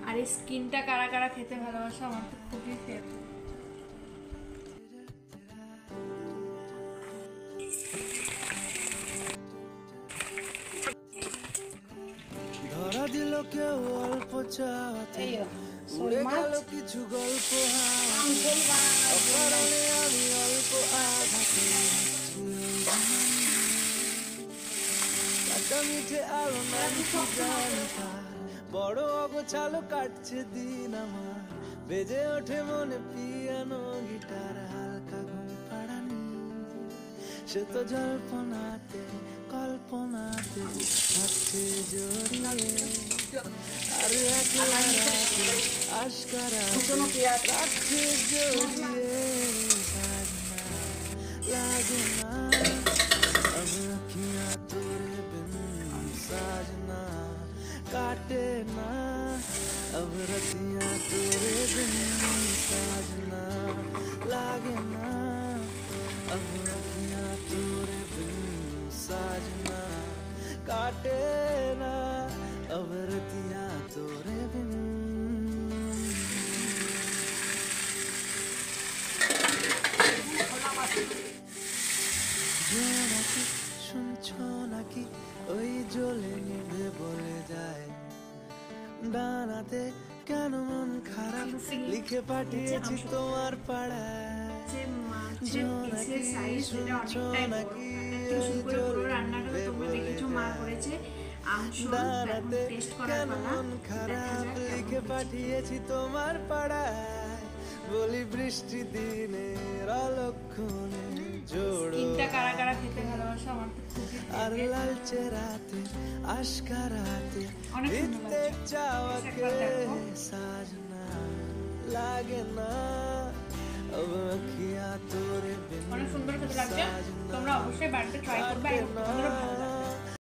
আর এই স্কিনটা কারা কারা খেতে ভালোবাসো, আমার তো খুবই ফেভারিট। ধরা দিল কেউ অল্প চাওয়াতে, উড়ে গেল কিছু গল্প অকারণে আমি অল্প আঘাতে কাটা মিঠে আলো নাম কি জানি তার, বড় অগোছালো কাটছে দিন আমার, বেজে ওঠে মনে পিয়ানো গিটার, হালকা ঘুম পাড়ানি সে তো জল্পনাতে কল্পনাতে থাকছে জড়িয়ে, আর একলা রাতে আশকারা রাখছে জড়িয়ে, সাজনা লাগে না अब अखियां तेरे बिन, साजना काटे ना अब रतियां तेरे बिन, साजना लागे ना अब अखियां तेरे बिन, साजना काटे ना अब रतियां तेरे बिन। নাকি শুনছো নাকি ওই জ্বলে নিভে বলে যায়, ডানাতে কেন মন খারাপ লিখে পাঠিয়েছি তোমার পাড়ায়, জোনাকি শুনছো নাকি ওই জ্বলে নিভে বলে যায়, ডানাতে কেন মন খারাপ লিখে পাঠিয়েছি তোমার পাড়ায়, বলি বৃষ্টি দিনের অলক্ষণে জোড়ো কারা কারা খেতে ভালোবাসো, আমার তো খুবই আর লালচে রাতে আশকারাতে দিতে চাওয়াকে, সাজনা লাগে না अब अखियां तोरे बिन, অনেক সুন্দর খেতে লাগছে, তোমরা অবশ্যই বাড়িতে ট্রাই করবে।